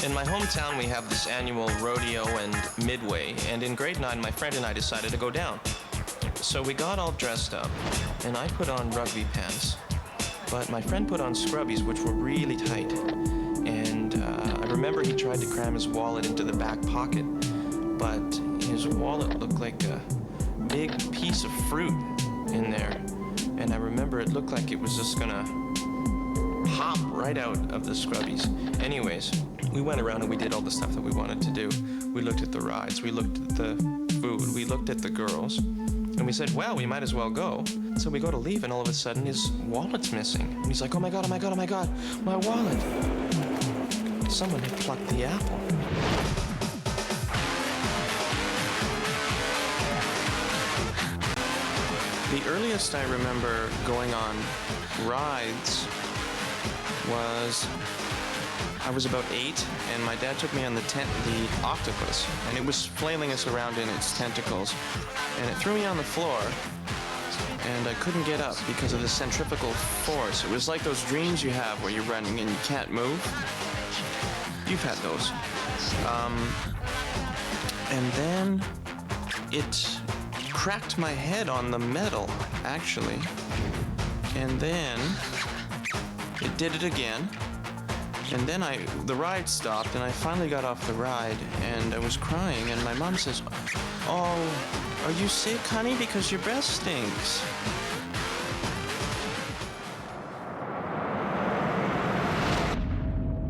In my hometown, we have this annual rodeo and midway, and in grade 9, my friend and I decided to go down. So we got all dressed up, and I put on rugby pants, but my friend put on scrubbies, which were really tight. And I remember he tried to cram his wallet into the back pocket, but his wallet looked like a big piece of fruit in there. And I remember it looked like it was just gonna hop right out of the scrubbies. Anyways, we went around and we did all the stuff that we wanted to do. We looked at the rides, we looked at the food, we looked at the girls, and we said, well, we might as well go. So we go to leave, and all of a sudden his wallet's missing. And he's like, oh my God, oh my God, oh my God, my wallet. Someone had plucked the apple. The earliest I remember going on rides was, I was about 8, and my dad took me on the octopus, and it was flailing us around in its tentacles, and it threw me on the floor, and I couldn't get up because of the centrifugal force. It was like those dreams you have where you're running and you can't move. You've had those. And then it cracked my head on the metal, actually, and then it did it again. And then the ride stopped, and I finally got off the ride, and I was crying, and my mom says, oh, are you sick, honey? Because your breath stinks.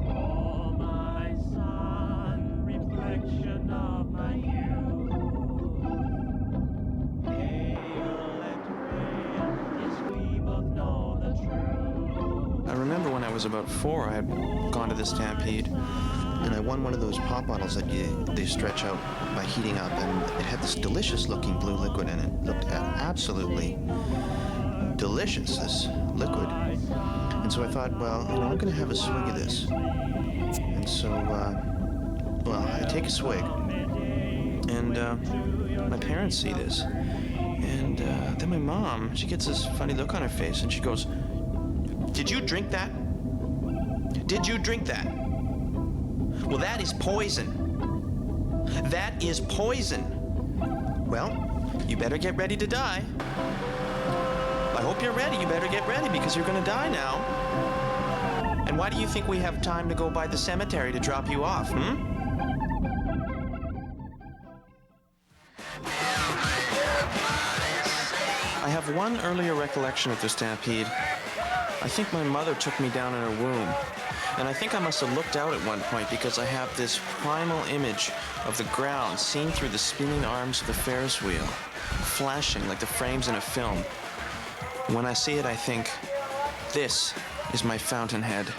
Oh, my son, reflection of my youth. Pale and frail, yes, we both know the truth. I remember when I was about 4, I had gone to the Stampede, and I won one of those pop bottles that they stretch out by heating up, and it had this delicious-looking blue liquid in it. It looked absolutely delicious, this liquid. And so I thought, well, I'm going to have a swig of this. And so, I take a swig, and my parents see this, and then my mom, she gets this funny look on her face, and she goes, did you drink that? Did you drink that? Well, that is poison. That is poison. Well, you better get ready to die. I hope you're ready. You better get ready because you're going to die now. And why do you think we have time to go by the cemetery to drop you off, I have one earlier recollection of the Stampede. I think my mother took me down in her womb. And I think I must have looked out at one point because I have this primal image of the ground seen through the spinning arms of the Ferris wheel, flashing like the frames in a film. When I see it, I think, this is my fountainhead.